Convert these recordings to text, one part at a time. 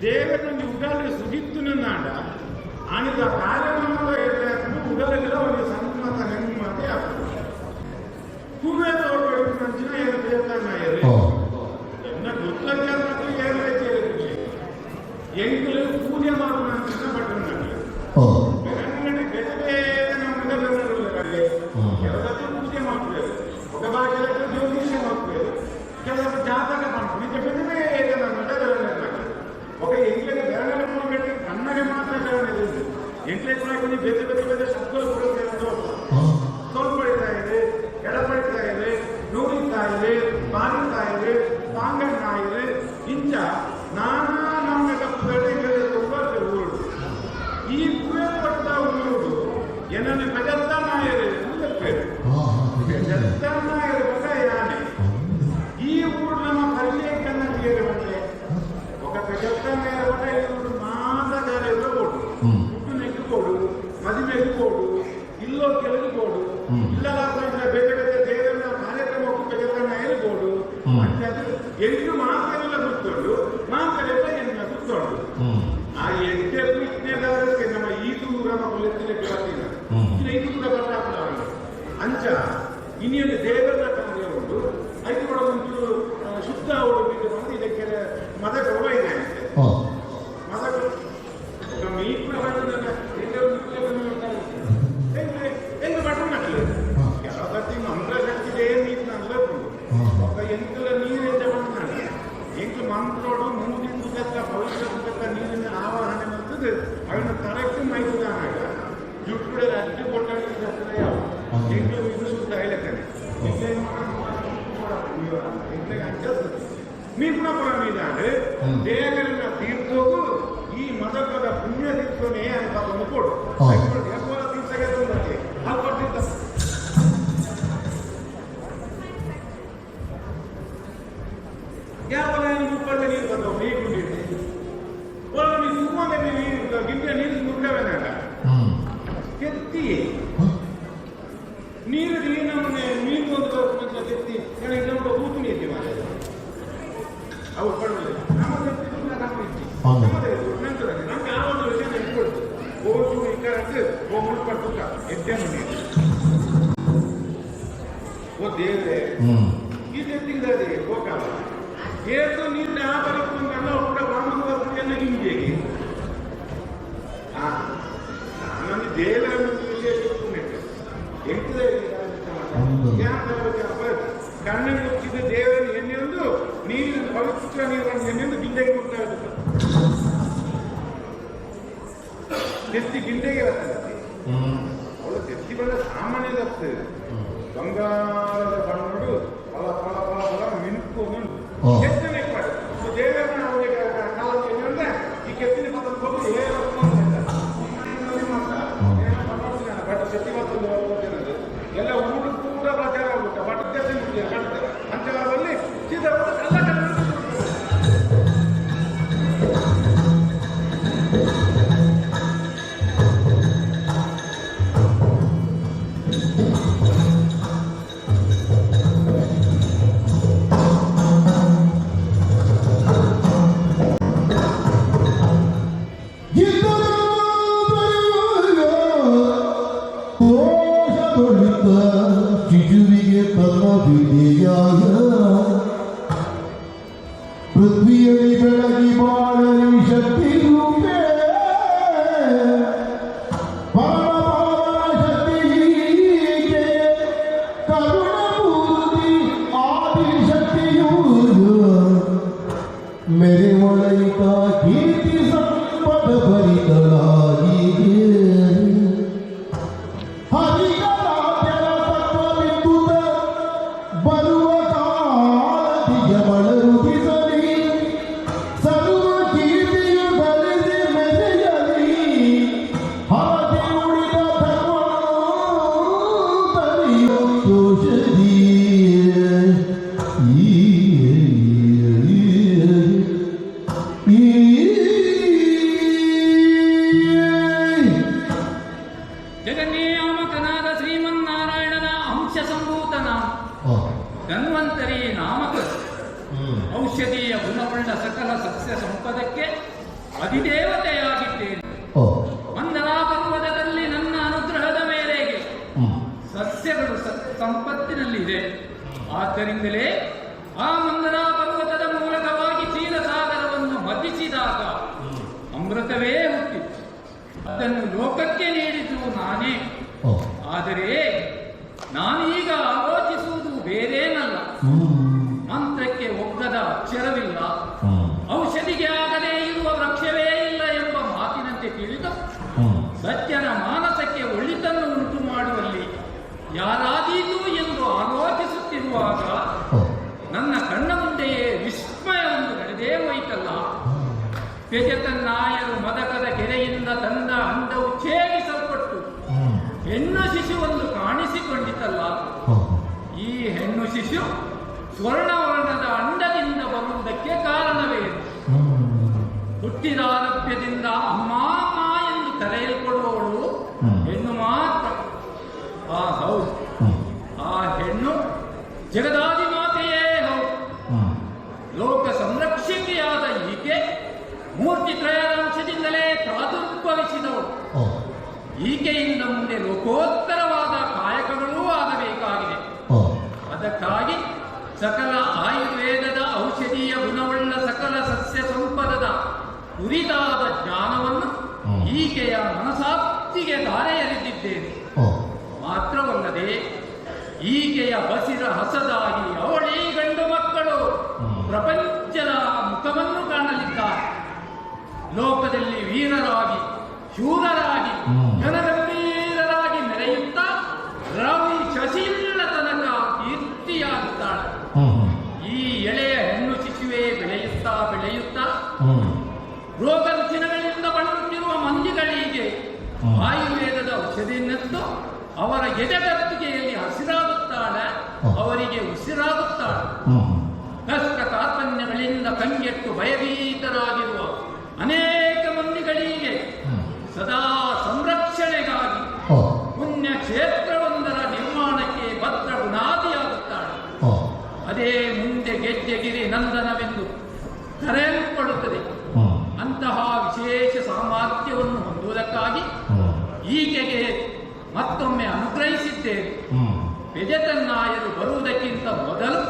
ದೇವರನ್ನು ಉಗಾಲಿ ಸುಗಿತ್ತುನಾಡ ಆನಿದ ಕಾರ್ಯಕ್ರಮದ ಉಗಾಲಿಗಳ ಒಂದು ಸನ್ಮತ ನೆಮ್ಮದಿ ಆಗ್ತದೆ ಹೂವೇದ ಅವರು ಮಂಚಿನ ಏನು ದೇವತಾನಾಯರು ಎನ್ನ ಗೊತ್ತಾಗ ಏನು ಬೇಕು ಎಂಕಲು ಪೂಜೆ ಮಾಡುವ ಅಂತ ಬಟ್ಟೆ ಬೆರಂಗಡಿ ಬೇರೆ ಬೇರೆ ನಮ್ಮ ಮೊದಲಲ್ಲಿ ಕೆಲವತ್ತು ಪೂಜೆ ಮಾಡ್ತೇವೆ ఒక ಭಾಷೆಯಲ್ಲಿ ಜ್ಯೋತಿಷ್ಯ ಮಾಡ್ತೇವೆ ಕೆಲವರು ಜಾತಕ ಮಾಡ್ತೀವಿ ಬೇರೆ ಬೇರೆ ನಮ್ಮ ఒక ఎంట్లకి బెరగలు పెట్టి కన్నగా మాట్లాడాలి ఎంట్లకి కూడా కొన్ని ಬೇರೆ ಬೇರೆ ಬೇರೆ ಶಬ್ದಗಳು ಬರುತ್ತವೆ ತೋಲ್ಪಡಿತಾ ಇದೆ ಎಡಪಡಿತಾ ಇದೆ ನೂರಿತಾ ಇದೆ ಬಾರಿತಾ ಇದೆ ಪಾಂಗಣ್ಣ ಇದೆ ಇಂಚ ನಾನಾ ನಮ್ಮ ಕಪ್ಪುಗಡೆ ತುಂಬ ಊರು ಈ ಪುರೇಪಟ್ಟ ಊರು ಏನನ್ನು ಬೆಜತ್ತಾನಾಯರು ಪೇರು ಬೆಜತ್ತಾನಾಯರು ಬಗ್ಗೆ ಯಾನೆ ಈ ಊರು ನಮ್ಮ ಪರಿಚಯ ಕನ್ನಡಿಗರು ಬಂದರೆ ఒక పెద్దమైన ఇల్లు మాటగారు పోడు పుట్టు నెగ్గిపోడు మది మెగ్గిపోడు ఇల్లు కెలిగిపోడు ఇళ్ళలా ಬೇರೆ ಬೇರೆ ದೇವರ ಕಾರ್ಯಕ್ರಮಕ್ಕೆ పెద్దగా పోడు అంటే అది ఎల్లు మాటల గుర్తోడు మాటల ఎన్న గుర్తోడు ఆ ఎడ్డే విజ్ఞానಕ್ಕೆ ನಮ್ಮ ಈದು ನಮ್ಮ ಕುಲತಿಗೆ ಕೇಳ್ತೀನ ಇದು ಕೂಡ ಬರ್ತಾಪ್ಪ ಅಂಚ ಇನ್ನೇನು ದೇವರ ಕಾರ್ಯ ಉಂಟು ಐದು ಕೂಡ ಒಂದು ಶುದ್ಧ ಹುಡುಗಿಗೆ ಬಂದು ಇದಕ್ಕೆ ಮದ ಗೌರವ ಇದೆ ಮದ ನಮ್ಮ ಈ ಹೆಂಗೆ ಬಟ್ಟೆ ನಕಲಿ ಯಾವತ್ತಿ ಮಂತ್ರ ಶಕ್ತಿಗೆ ನೀರಿನ ಅಲ್ಲಬಹುದು ఒక ಎಂಕಲ ನೀರಿನ ಬಂದ ಎಂಕ ಮಂತ್ರೋಡು ಮೂಗಿನ ಸುಗತ ಭವಿಷ್ಯ ಸುಗತ ನೀರಿನ ಆವಾಹನೆ ಮಾಡ್ತದೆ ಅವನ ತರಕ್ಕೆ ಮೈದಾನಾಗ ಜುಟ್ಟುಡೆ ಅಡ್ಡಿ ಕೊಟ್ಟಾಗಿ ಎಂಕಲು ಇದು ಶುದ್ಧ ಹೇಳಕನೆ మీకున్నపురం మీద దేగరిన తీర్థకు ఈ మదకద పుణ్య తీర్థనే అని పదము కోడు దేవర తీర్థగతుందంటే అల్ప తీర్థ ಯಾವನ ಮುಪ್ಪದ ನೀರು ಬಂದವು ನೀರು ಕುಡಿಯುತ್ತೆ ಒಳಗೆ ನೀವು ಸುಮ್ಮನೆ ನೀರು ಗಿಂಡಿಯ ನೀರು ಮುಟ್ಟವೇನಾಗ ಎತ್ತಿ ನೀರು ನಮ್ಮನೆ ಮೀನು ಒಂದು ಎತ್ತಿ ನನಗೆ ಊತು ನೀತಿ ಮಾಡಿ ಅವು ಪಡಲಿಲ್ಲ ನಂತರ ನಮ್ಗೆ ಯಾವ ಒಂದು ವಿಷಯ ನೆನ್ಕೊಡ್ತು ಹೋಗಿ ಈ ಕಾಲಕ್ಕೆ ಹೋಗ್ಬಿಟ್ಟು ಪಡ್ತುಕ ಎದ್ದೇನು ನೀರು ಓ ದೇವ್ರೆ ಇದು ಎತ್ತಿಲ್ಲದೆ ಹೋಗಲ್ಲ ಏತು ನೀರಿನ ಆಧಾರಕ್ಕೊಂಡೆಲ್ಲ ಕೂಡ ವಾಮನ ಪೂಜೆಯನ್ನು ಹಿಂಗೇಗೆ ನನ್ನ ದೇವರ ವಿಶೇಷ ಎಂಟು ಕಣ್ಣಿಗೆ ಮುಚ್ಚಿದ ದೇವರನ್ನು ಎನ್ನೆಂದು ನೀರಿನ ಪವಿತ್ರ ನೀರನ್ನು ಎನ್ನೆಂದು ಗಿಂಡೆಗೆ ಮುಟ್ತಾ ಇರ್ತದೆ ತೆತ್ತಿ ಗಿಂಡೆಗೆ ಬರ್ತದೆ ಅವಳು ತೆತ್ತಿ ಬಣ್ಣ ಸಾಮಾನ್ಯದಾಗ್ತದೆ ಬಂಗಾರದ ಬಣ್ಣಗಳು ಫಲ ಫಲ ಫಲ ಫಲ ಮಿನುಕು ಕೆತ್ತನೆ ಮಾಡಿ ದೇವರನ್ನ ಅವರಿಗೆ ಕಾಲಕ್ಕೆ ಏನಂದ್ರೆ ಈ ಕೆತ್ತಿನ ಪದ ಹೋಗಿ ಬಟ್ ಸತಿ ಎಲ್ಲ ಊರು ಕೂಡ ಪ್ರಚಾರ ಆಗುತ್ತೆ ಬಟ್ ಅಂಚಲ್ಲಿ ಶಿಶುವಿಗೆ ತನ್ನ ವಿಧಿಯಾಯ ಪೃಥ್ವಿಯಲ್ಲಿ ಬೆಳಗಿ ಬಾಳಲಿ ಶಕ್ತಿ ರೂಪೇ ಪರಮಪಾವನ ಶಕ್ತಿಗೆ ಕರುಣಮೂರ್ತಿ ಆದಿಶಕ್ತಿಯೂ ಮೆರೆವಳೈತ ಕೀರ್ತಿ ಸಂಪದ ಭರಿತಳಾಗಿ ಔಷಧೀಯ ಗುಣವುಳ್ಳ ಸಕಲ ಸಸ್ಯ ಸಂಪದಕ್ಕೆ ಅಧಿದೇವತೆಯಾಗಿದ್ದೇನೆ. ಓ ಮಂದರಾ ಪರ್ವತದಲ್ಲಿ ನನ್ನ ಅನುಗ್ರಹದ ಮೇರೆಗೆ ಸಸ್ಯಗಳು ಸಂಪತ್ತಿನಲ್ಲಿದೆ. ಆದ್ದರಿಂದಲೇ ಆ ಮಂದರಾ ಪರ್ವತದ ಮೂಲಕವಾಗಿ ಕ್ಷೀರಸಾಗರವನ್ನು ಮತಿಸಿದಾಗ ಅಮೃತವೇ ಹುಟ್ಟಿತು. ಅದನ್ನು ಲೋಕಕ್ಕೆ ನೀಡಿದ್ದು ನಾನೇ. ಓ ಆದರೆ ನಾನೀಗ ಆಲೋಚಿಸುವುದು ಬೇರೇನಲ್ಲ. ಮಂತ್ರಕ್ಕೆ ಒಗ್ಗದ ಅಕ್ಷರವಿಲ್ಲ, ಔಷಧಿಗೆ ಆಗದೇ ಇರುವ ವೃಕ್ಷವೇ ಇಲ್ಲ ಎಂಬ ಮಾತಿನಂತೆ ತಿಳಿದು ಸಜ್ಜನ ಮಾನಸಕ್ಕೆ ಒಳಿತನ್ನು ಉಂಟು ಮಾಡುವಲ್ಲಿ ಯಾರಾದೀತು ಎಂದು ಆಲೋಚಿಸುತ್ತಿರುವಾಗ ನನ್ನ ಕಣ್ಣ ಮುಂದೆಯೇ ವಿಸ್ಮಯವೊಂದು ನಡೆದೇ ಹೋಯಿತಲ್ಲ. ಪೆಜತನ್ನಾಯರು ಮದಕದ ಕೆರೆಯಿಂದ ತಂದ ಅಂಡವು ಛೇದಿಸಲ್ಪಟ್ಟು ಹೆಣ್ಣು ಶಿಶುವೊಂದು ಕಾಣಿಸಿಕೊಂಡಿತಲ್ಲ. ಈ ಹೆಣ್ಣು ಶಿಶು ಸ್ವರ್ಣವರ್ಣದ ಅಂಡದಿಂದ ಬರುವುದಕ್ಕೆ ಕಾರಣವೇನು? ಹುಟ್ಟಿದಾರಭ್ಯದಿಂದ ಅಮ್ಮ ಅಮ್ಮ ಎಂದು ಕರೆಯಲ್ಪಡುವವಳು ಹೆಣ್ಣು ಮಾತ್ರ. ಹೌದು, ಆ ಹೆಣ್ಣು ಜಗದಾದಿ ಮಾತೆಯೇ ಹೌದು. ಲೋಕ ಸಂರಕ್ಷಕಿಯಾದ ಈಕೆ ಮೂರ್ತಿ ತ್ರಯದಂಶದಿಂದಲೇ ಪ್ರಾದುರ್ಭವಿಸಿದವಳು. ಈಕೆಯಿಂದ ಮುಂದೆ ಲೋಕೋತ್ತರವಾದ ಕಾಯಕಗಳೂ ಆಗಬೇಕಾಗಿದೆ. ಅದಕ್ಕಾಗಿ ಸಕಲ ಆಯುರ್ವೇದದ ಔಷಧೀಯ ಗುಣವುಳ್ಳ ಸಕಲ ಸಸ್ಯ ಸಂಪದದ ಕುರಿತಾದ ಜ್ಞಾನವನ್ನು ಈಕೆಯ ಮನಸಾಪ್ತಿಗೆ ಧಾರೆ ಎರೆದಿದ್ದೇನೆ. ಮಾತ್ರವಲ್ಲದೆ ಈಕೆಯ ಬಸಿರ ಹಸದಾಗಿ ಅವಳೀ ಗಂಡು ಮಕ್ಕಳು ಪ್ರಪಂಚದ ಮುಖವನ್ನು ಕಾಣಲಿದ್ದಾರೆ. ಲೋಕದಲ್ಲಿ ವೀರರಾಗಿ ಶೂರರಾಗಿ ಘನಗಂಭೀರರಾಗಿ ಮೆರೆಯುತ್ತಾ ರವಿ ಶಶಿಯುಳ್ಳ ತನಕ ಕೀರ್ತಿಯಾಗುತ್ತಾಳೆ. ಈ ಎಳೆಯ ಹೆಣ್ಣು ಶಿಶುವೇ ಬೆಳೆಯುತ್ತಾ ಬೆಳೆಯುತ್ತಾ ರೋಗ ರುಚಿನಗಳಿಂದ ಬಳಲುತ್ತಿರುವ ಮಂದಿಗಳಿಗೆ ಆಯುರ್ವೇದದ ಔಷಧಿಯನ್ನೆತ್ತು ಅವರ ಎದೆಗತ್ತಿಗೆಯಲ್ಲಿ ಹಸಿರಾಗುತ್ತಾಳೆ, ಅವರಿಗೆ ಉಸಿರಾಗುತ್ತಾಳೆ. ಕಷ್ಟ ಕಾರ್ಪಣ್ಯಗಳಿಂದ ಕಂಗೆಟ್ಟು ಭಯಭೀತರಾಗಿರುವ ಅನೇಕ ಮಂದಿಗಳಿಗೆ ಸದಾ ಸಂರಕ್ಷಣೆಗಾಗಿ ಪುಣ್ಯ ಕ್ಷೇತ್ರವೊಂದರ ನಿರ್ಮಾಣಕ್ಕೆ ಭದ್ರ ಬುನಾದಿಯಾಗುತ್ತಾಳೆ. ಅದೇ ಮುಂದೆ ಗೆಜ್ಜೆಗಿರಿ ನಂದನವೆಂದು ಕರೆಯಲ್ಪಡುತ್ತದೆ. ಅಂತಹ ವಿಶೇಷ ಸಾಮರ್ಥ್ಯವನ್ನು ಹೊಂದುವುದಕ್ಕಾಗಿ ಈಕೆಗೆ ಮತ್ತೊಮ್ಮೆ ಅನುಗ್ರಹಿಸಿದ್ದೇನೆ. ಪೆಜತನ್ನಾಯರು ಬರುವುದಕ್ಕಿಂತ ಮೊದಲು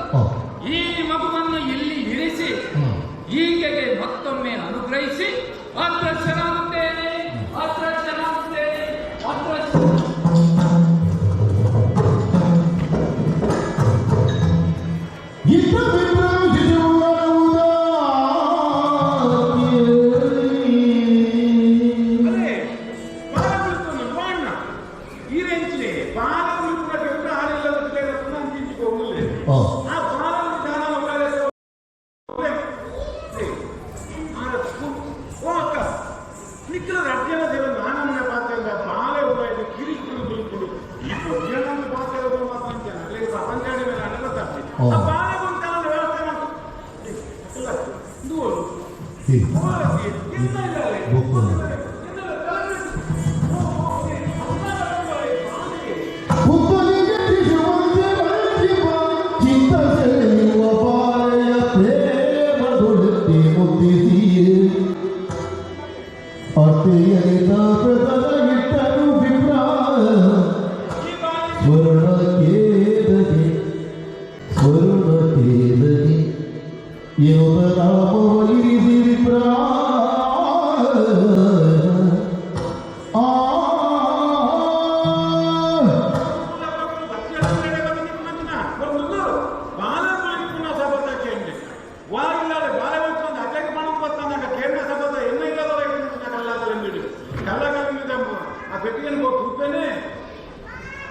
ಈ ಮಗುವನ್ನು ಇಲ್ಲಿ ಇರಿಸಿ ಈಕೆಗೆ ಮತ್ತೊಮ್ಮೆ ಅನುಗ್ರಹಿಸಿ ಅಗ್ರಸನಾಗುತ್ತೇನೆ.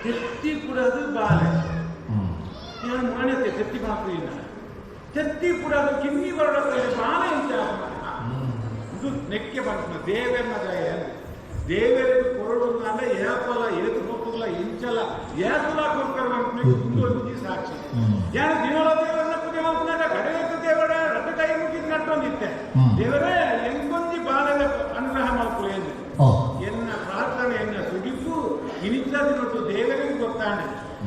ತೆತ್ತಿ ಕುಡೋದು ಬಾಲೆ ಏನು ಮಾನ್ಯತೆ ತೆತ್ತಿ ಮಾತ್ರ ಇಲ್ಲ. ತೆತ್ತಿ ಕುಡೋದು ಕಿಮ್ಮಿ ಬರೋದ್ರೆ ಬಾಲೆ ಅಂತ ಇದು ನೆಕ್ಕೆ ಬಂತ ದೇವೆನ್ನ ದಯ ದೇವರಿಗೆ ಕೊರಡುಲ್ಲ ಏಪಲ ಏತು ಹೋಗಲ್ಲ ಇಂಚಲ್ಲ ಏತಲ ಕೊಡ್ತಾರೆ ಸಾಕ್ಷಿ ಯಾರು ದಿನೋಳ ದೇವರನ್ನ ಪೂಜೆ ಮಾಡ್ಕೊಂಡಾಗ ಗಡವೇತ ದೇವರ ರಥ ಕೈ ಮುಗಿದು ನಟ್ಟೊಂದಿತ್ತೆ ದೇವರೇ ಎಂಗೊಂದಿ ಬಾಲದ ಅನುಗ್ರಹ ಮಾಡ್ಕೊಳ್ಳಿ ಎಂದು ಎನ್ನ ಪ್ರಾರ್ಥನೆಯನ್ನ ಸುಗಿಸು ಇನಿಚ್ಚಾದಿ ನೋಟು ದೇವರಿಗೆ ಗೊತ್ತಾನೆ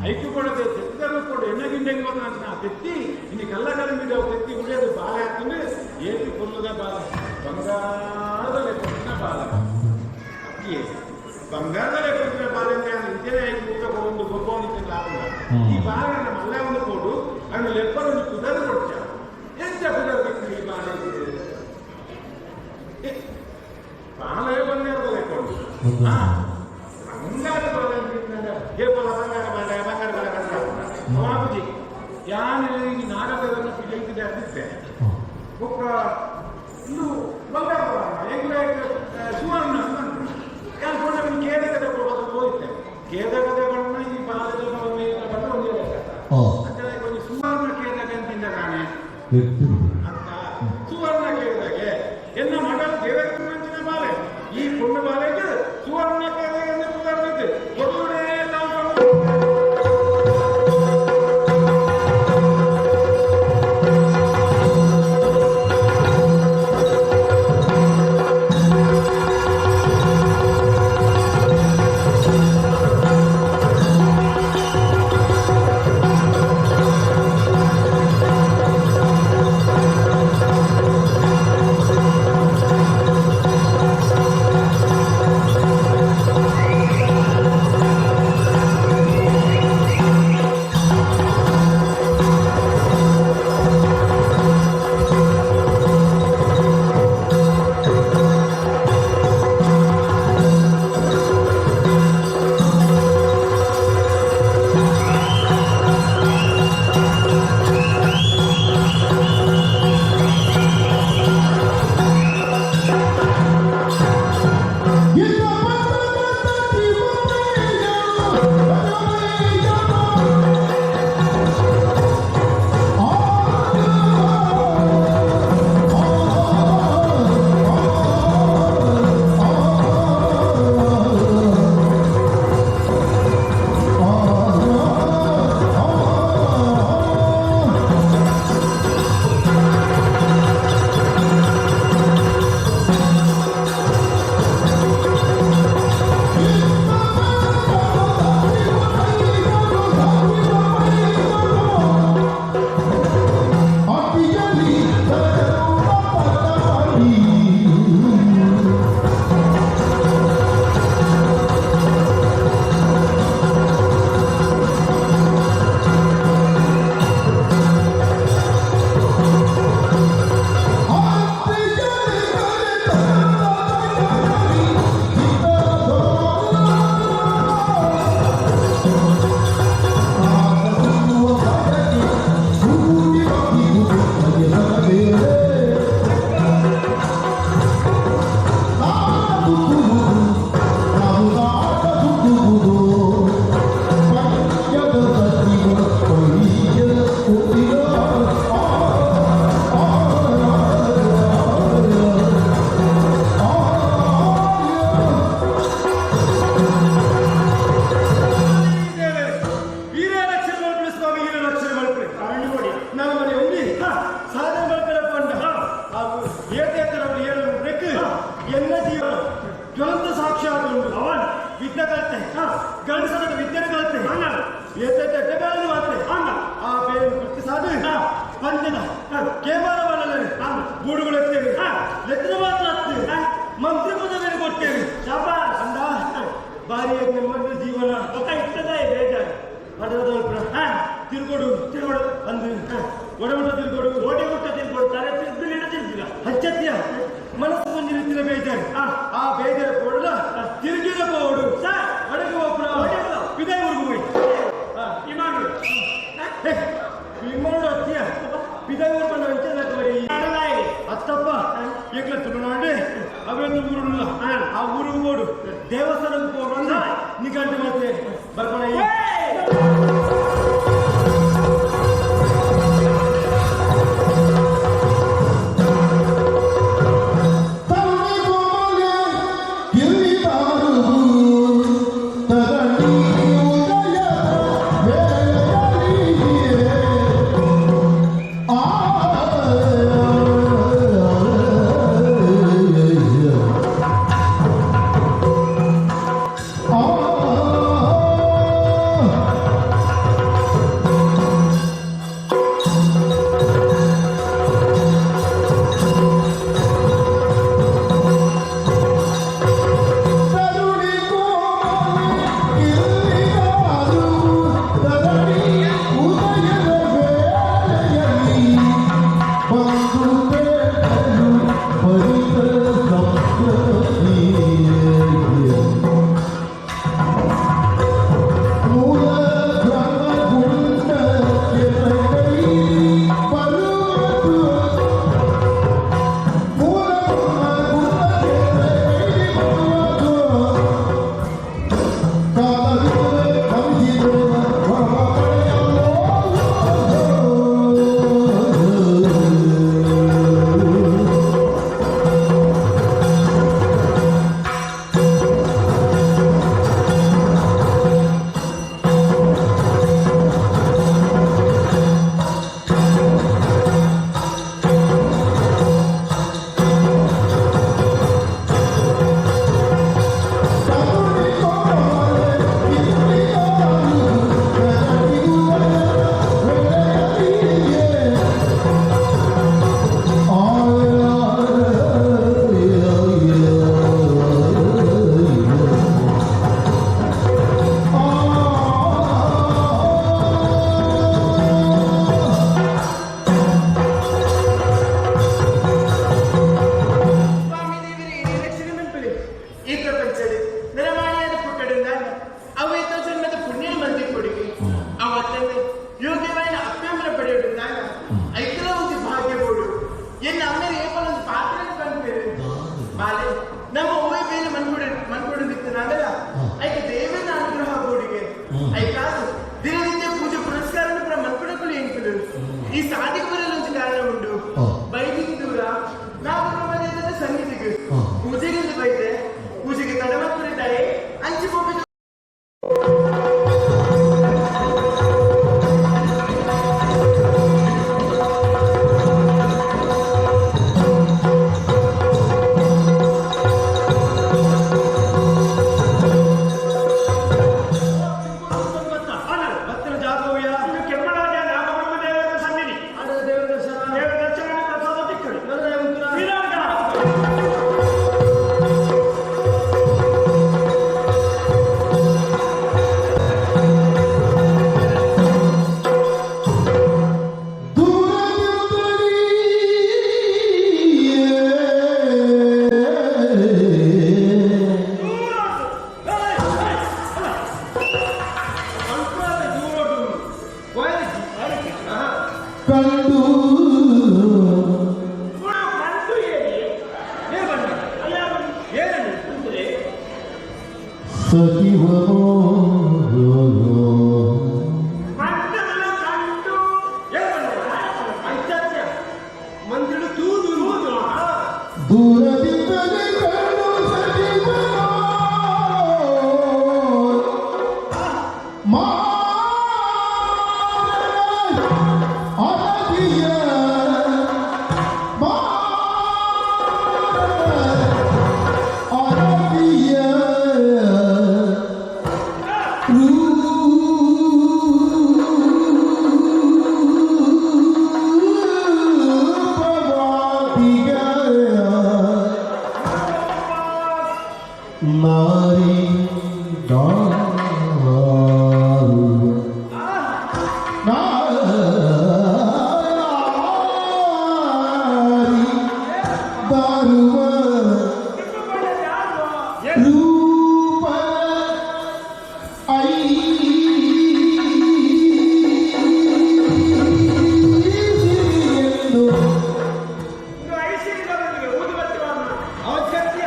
ಐಟು ಕೊಡದೆ ತೆತ್ತರು ಕೊಡು ಎಣ್ಣಗಿಂಡೆಗೆ ಬಂದ ತೆತ್ತಿ ಇನ್ನು ಕಲ್ಲಗಳ మీద ತೆತ್ತಿ ಉಳಿಯೋದು ಬಾಳೆ ಹಾಕಿದ್ರೆ ಏಟಿ ಕೊಲ್ಲದ ಬಾಳೆ ಬಂಗಾರದಲ್ಲಿ ಕೊಟ್ಟಿನ ಬಾಳೆ ಅಕ್ಕಿ ಬಂಗಾರದಲ್ಲಿ ಕೊಟ್ಟಿನ ಬಾಳೆ ಇಂತೇ ಐದು ಒಂದು ಗೊಬ್ಬವನಿಗೆ ಲಾಭ ಈ ಬಾಳೆ ಮಲ್ಲ ಒಂದು ಕೊಡು ಅನ್ನು ಲೆಪ್ಪರನ್ನು ಕುದಲು ಕೊಡ್ತ ಎಂತ ಕುದರ್ಬೇಕು ಈ ಬಾಳೆ ಬಾಳೆ ಬಂಗಾರದಲ್ಲಿ ಕೊಡು ಬಂಗಾರ ಬಾಳೆ ಹೇಪಲ ಬಂಗಾರ ಬಾಳೆ ಬಂಗಾರ ಬಾಳೆ ಅವಾಪುಜಿ ಯಾನು ಈ ನಾಗದನ್ನು ಪಿಡಿಯುತ್ತಿದೆ ಅಂದಿದ್ದೆ ಒಬ್ಬ ಇನ್ನು ಬಂಗಾರ ಹೆಂಗ್ಲ ಸುವರ್ಣ ಯಾರು ಕೊಂಡ ಕೇದಕದ ಹೋಗಿದ್ದೆ ಕೇದಕದಗಳನ್ನ ಈ ಬಾಲದ ಬಂದು ಒಂದಿದೆ ಅಂದ್ರೆ ಒಂದು ಸುವರ್ಣ ಕೇದಕ ಅಂತಿದ್ದ ನಾನೇ ಅಂತ ಸುವರ್ಣ ಕೇದಗೆ ಎನ್ನ ಮಗಳ ಕೇದಕ ಮಂಚಿನ ಬಾಲೆ ಈ ಪುಣ್ಯ ಬಾಲೆಗೆ ಸುವರ್ಣ ಕೇದಕ ಎಂದು ಕುದರ್ದಿದ್ದು ಒಬ್ಬರೇ ನಾವು ಮಂತ್ರಿ ಪದವಿಯನ್ನು ಕೊಟ್ಟೇವೆ ಭಾರಿ ನೆಮ್ಮದಿ ಜೀವನ ಇರ್ತದೆ ತಿರ್ಕೊಡು ಅಂದ್ರೆ ಒಡಮುಟ್ಟ ತಿರ್ಕೊಡು ಓಡಿ ಮುಟ್ಟ ತಿರ್ಕೊಡ್ತಾರೆ ತಿರ್ಗಿಲ್ಲ ಹಚ್ಚತ್ಯ ಮನಸ್ಸು ಬಂದಿ ರೀತಿಯ ಬೇಜಾರು ಆ ಬೇಜಾರು ಕೊಡಲ ತಿರುಗಿದ ಪೋಡು ಒಡಗೆ ಒಬ್ಬರ ಪಿದಾಯ ಊರಿಗೆ ಹೋಯ್ ವಿಮಾನ ಹತ್ತಿಯ ಪಿದಾಯ ಊರು ಬಂದ ಅತ್ತಪ್ಪ ಏಕಲ ತುಳುನಾಡು ಅವೇನು ಊರುಲ್ಲ ಆ ಊರಿಗೆ ಓಡು ದೇವಸ್ಥಾನಕ್ಕೆ ಹೋಗು ಅಂದ್ರೆ ನಿಗಂಟು ಮತ್ತೆ ಬರ್ಕೊಳ ಮಂತ್ರಗಳ ಕಂಡು ಮಂತ್ರಗಳು ತೂದು ದೂರದಿಂದಲೇ ಕಂಡು ಸಜಿವನೋ ಅರಗಿಯ ಅರಗಿಯ ನಾರಿ ದಾರು ನಾರಿ ದಾರುವ ರೂಪ ಐದು ಐಶ್ವರ್ಯ ಊದುಬತ್ತಿ ಅವಶ್ಯಕ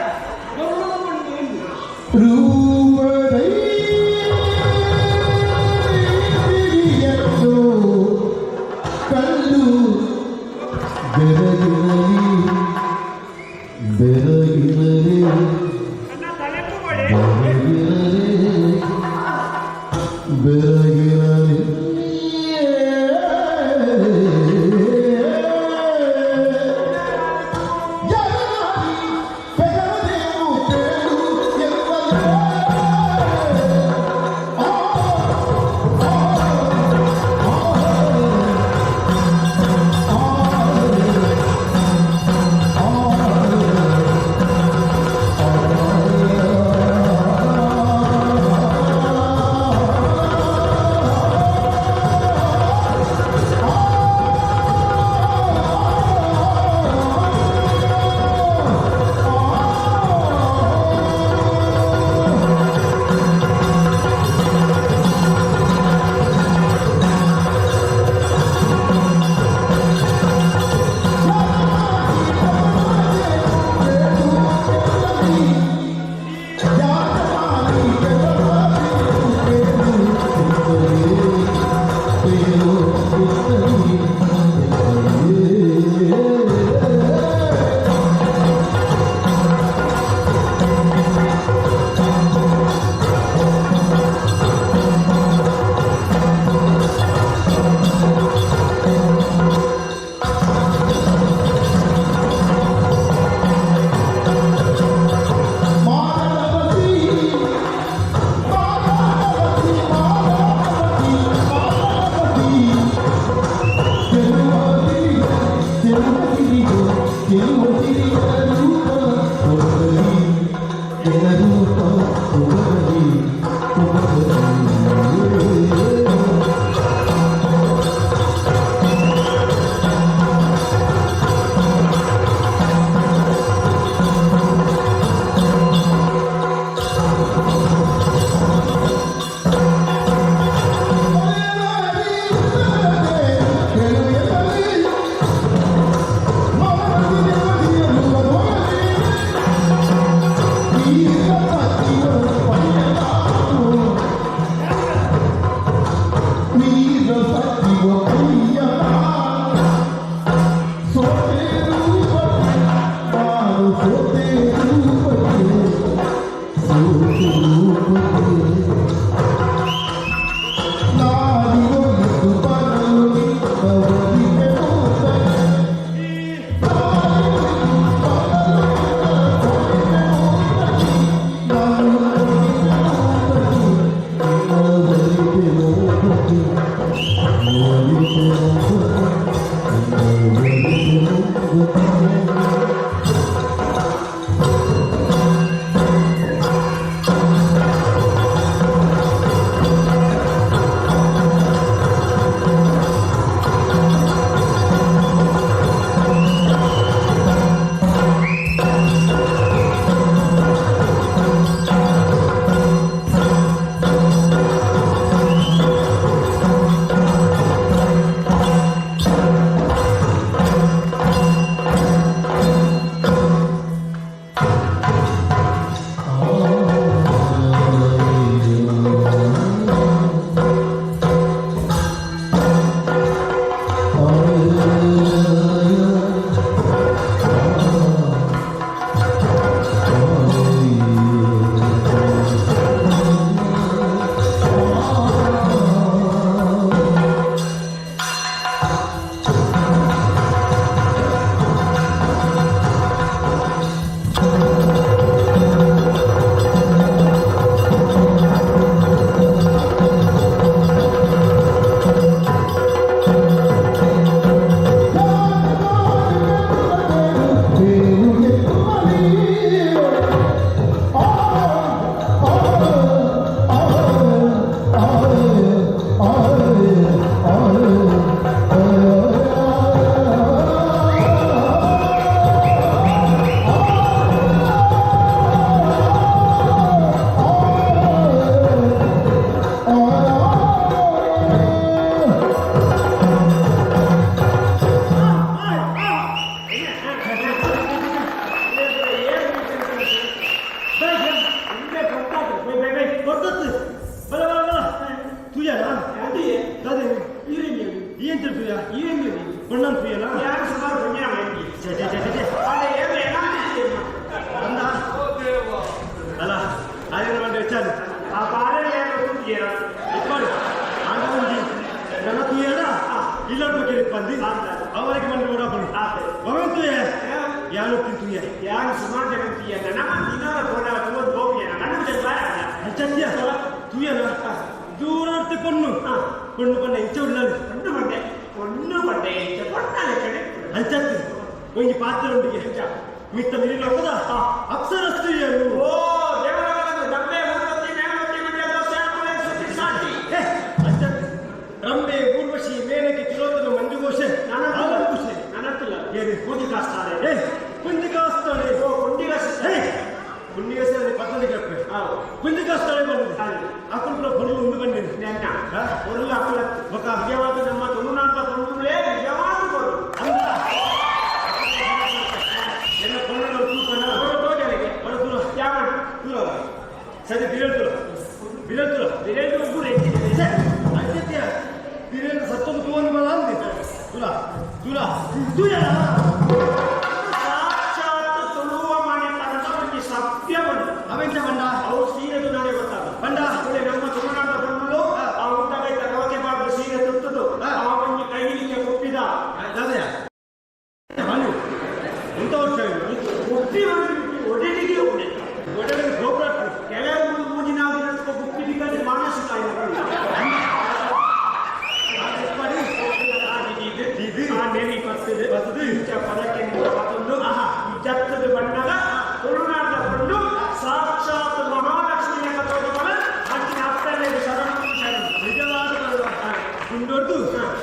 ರೂಪದೈ ತೂಯಲ್ಲ ಯಾರು ಸುಮಾರು ಪುಣ್ಯ ಮಾಡಿ ಅದೇ ಏನು ಅಂದ ಅಲ್ಲ ಆದ್ರೆ ಒಂದು ಹೆಚ್ಚಾದ ಆ ಪಾರೆ ಏನು ತೂಗಿಯರ ಇಟ್ಕೊಂಡು ಆಗ ಒಂದು ನನ್ನ ತೂಯಲ್ಲ ಇಲ್ಲೊಟ್ಟು ಕೇಳಿ ಬಂದು ಅವರಿಗೆ ಬಂದು ನೋಡಕೊಂಡು ಅವನು ತೂಯ ಯಾರು ತಿಂತೂಯ ಯಾರು ಸುಮಾರು ಜನ ತೂಯ ನಮ್ಮ ದಿನ ತೋಟ ಹೋಗಿ ನನ್ನ ಹೆಚ್ಚಾದ್ಯ ತೂಯಲ್ಲ ದೂರ ಕೊಣ್ಣು ಕೊಣ್ಣು ಬಂದ ಇಂಚ ಉಳ್ಳದು പൊണ്ണു പണ്ടേ പൊണ്ണാലെ കಡೆ ಅಂಚತ್ತು ಒಂದು ಪಾತ್ರ ಉಂಟಿಗೆ ಮಿತ್ತ ನೀರಿನ ಹೋದ ಅಪ್ಸರಸ್ತ್ರೀಯರು ಓ ದೇವರಗಳನ್ನು ದಂಬೆ ಮೂರ್ತಿ ಮೇಣಮತಿ ಮಂಡ್ಯ ದೋಸೆ ಆಪಲೆ ಸುತ್ತಿ ಸಾಟಿ ಅಂಚತ್ತು ರಂಬೆ ಊರ್ವಶಿ ಮೇನಕೆ ಕಿರೋತನ ಮಂಜುಘೋಷ ನನತ್ತಿಲ್ಲ ಏನು ಪೂಜಿ ಕಾಸ್ತಾರೆ ಕುಂಜಿಕಾಸ್ತಾಳೆ ಓ ಕುಂಡಿಗಾಸ್ತಾರೆ ಕುಂಡಿಗಾಸ್ತಾಳೆ ಪತ್ತನೆ ಕೇಳ್ಪೆ ಕುಂಜಿಕಾಸ್ತಾಳೆ ಬಂದಿದೆ ಅಕ್ಕಳ ಹೊರಲು ಒಂದು ಬಂದಿದೆ ನೆನ್ನ ಹೊರಲು ಅಕ್ಕಳ ఒక నిజవాద ನಮ್ಮ ತುಳುನಾಟ ಬಂಧುಗಳೇ ನಿಜವಾದ ಕೊಡು ಅಂತ ಎಲ್ಲ ಕೊಂಡರು ತೂಕನ ತೋಟಗಳಿಗೆ ಬಡ ದೂರ ಯಾವ ದೂರ ಸರಿ ಬಿರೇಳ್ತುರ ಬಿರೇದು ಒಬ್ಬರು ಹೆಚ್ಚಿದೆ ಅಂತ್ಯ ಬಿರೇಳು ಸತ್ತೊಂದು ತೂವನು ಬಲ ಅಂದಿ ದೂರ ದೂರ ಸಾಕ್ಷಾತ್ ತುಳುವ ಮನೆ ತನಕ ಒಂದು ಸತ್ಯ ಬಂದು ಅವೆಂತ ಬಂಡ ಅವ್ರು ಸೀರೆದು ನಾನೇ ಗೊತ್ತಾಗ ಬಂಡ ನಮ್ಮ ತುಳುನಾಟ ಬಂಧುಗಳು ಆ ಉಂಟಾಗ ತಗವಕ್ಕೆ ಬಾರ್ದು ಸೀರೆ ತುತ್ತದು ಆ ಒಂದು ಕೈಲಿಕ್ಕೆ ಒಪ್ಪಿದ ನಾನು ಎಂತ ವರ್ಷ ಒಪ್ಪಿ ಒಡೆದಿಗೆ ಒಡೆಗೆ ಗೋಪುರ ಕೆಲವರು ಮೂಜಿನ ಗುಪ್ಪಿಡಿಗೆ ಮಾನಸಿಕ ನೇವಿ ಬರ್ತದೆ ಪದಕ್ಕೆ ಮತ್ತೊಂದು ಜತ್ತದ ಬಣ್ಣದ ತುಳುನಾಟದ ಬಂದು ಸಾಕ್ಷಾತ್ ಮಹಾಲಕ್ಷ್ಮಿಯ ಕಥೋದವರ ಹಚ್ಚಿನ ಹತ್ತನೇ ಶರಣ ನಿಜವಾದ ಗುಂಡೊಡ್ದು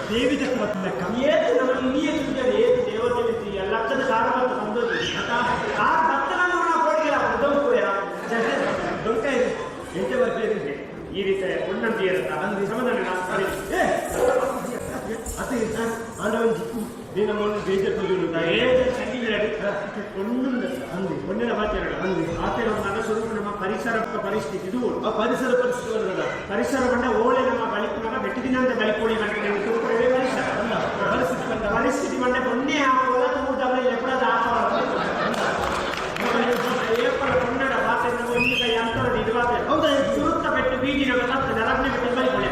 ದೇವಿ ಚಕ್ರವರ್ತಿ ಲೆಕ್ಕ ಏತು ನಮ್ಮ ಇಲ್ಲಿಯೇ ತುಂಬಿದೆ ಏತು ದೇವತೆ ರೀತಿ ಲಕ್ಷದ ಸಾರವತ್ತು ಬಂದದ್ದು ಆ ಭಕ್ತನನ್ನು ನಾವು ಕೊಡಿಲ್ಲ ಉದ್ದೋಗ್ಬೋಯ ಡೊಂಕ ಇದೆ ಎಂತ ಬರ್ತೀರಿ ಈ ರೀತಿ ಉನ್ನತಿ ಇರುತ್ತಾ ಅಂದ್ರೆ ಸಮಾಧಾನ ನಾವು ಸರಿ ಅದೇ ಆಂಡವನ್ ಜಿಕ್ಕು ನೀನು ಮೊನ್ನೆ ಬೇಜಾರು ಅಂದು ಒಂದಿನ ಮಾತಾಡೋಣ ಅಂದು ಆತನ ಮಗ ಸ್ವರೂಪ ನಮ್ಮ ಪರಿಸರ ಪರಿಸ್ಥಿತಿ ಇದು ಆ ಪರಿಸರ ಪರಿಸ್ಥಿತಿ ಪರಿಸರ ಬಂದ ಓಳೆ ನಮ್ಮ ಬಳಿಕನಾಗ ಬೆಟ್ಟಿದಿನಂತ ಬಳಿಕೋಳಿ ಪರಿಸ್ಥಿತಿ ಬಂದ ಮೊನ್ನೆ ಹಾಕುವಾಗ ತುಂಬುದವರಲ್ಲಿ ಎಪ್ಪಡದ ಏಪಲ ಕನ್ನಡ ಭಾಷೆ ಒಂದು ಕೈ ಅಂತರ ನಿಜವಾದ ಹೌದಾ ಸುರುತ್ತ ಬೆಟ್ಟು ಬೀದಿನ ಮತ್ತೆ ನರಜ್ಞೆ ಬೆಟ್ಟು ಬಳಿಕೊಳ್ಳಿ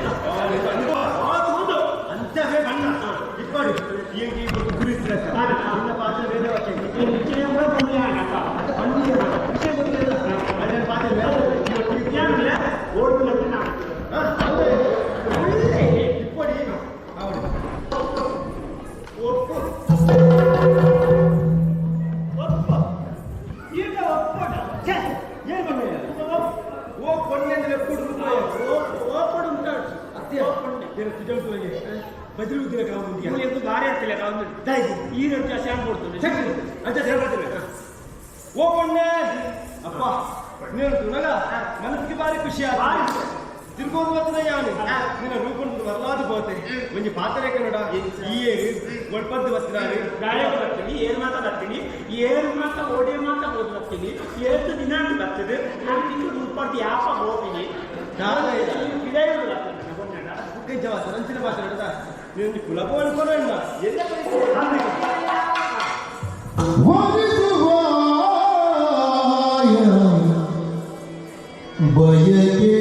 ಹೌದು ಅಂತವೇ ಬಣ್ಣ ಇಪ್ಪಡಿ ಈಗ ಗುರಿಸ್ತಾರೆ ನನ್ನ ಪಾತ್ರ ವೇದವಾಕ್ಯ ಬದಲು ಭಾರಿ ಆಗ್ತಿಲ್ಲ ಈ ರೀತಿಯ ಸ್ಯಾಂಡ್ ಕೊಡ್ತದೆ ಅಂತ ಹೇಳ್ಬಾರ್ದು ಓ ಪೊಣ್ಣೆ ಅಪ್ಪ ನೀನು ನಗ ಮನಸ್ಸಿಗೆ ಭಾರಿ ಖುಷಿ ಆಯ್ತು ತಿರ್ಗೋದು ಬರ್ತದೆ ಯಾನು ನಿನ್ನ ರೂಪಂದು ಬರಲಾದು ಬೋತೆ ಒಂಜಿ ಪಾತ್ರೆ ಕನ್ನಡ ಈ ಒಳ್ಪದ್ದು ಬರ್ತಿದ್ದಾರೆ ಗಾಯ ಬರ್ತೀನಿ ಏನ್ ಮಾತ ಬರ್ತೀನಿ ಏನ್ ಮಾತ ಓಡಿ ಮಾತ ಓದ್ ಬರ್ತೀನಿ ಎಷ್ಟು ದಿನ ಬರ್ತದೆ ನಾನು ತಿಂಗಳು ಉಳ್ಪಟ್ಟು ಯಾಪ ಹೋಗ್ತೀನಿ ಸಂಚಿನ ಭಾಷೆ ನಡೆದ ನೀನು ಕುಲಪ ಅನ್ಕೊಳ್ಳೋಣ ಎಲ್ಲ ಬಯಕೆ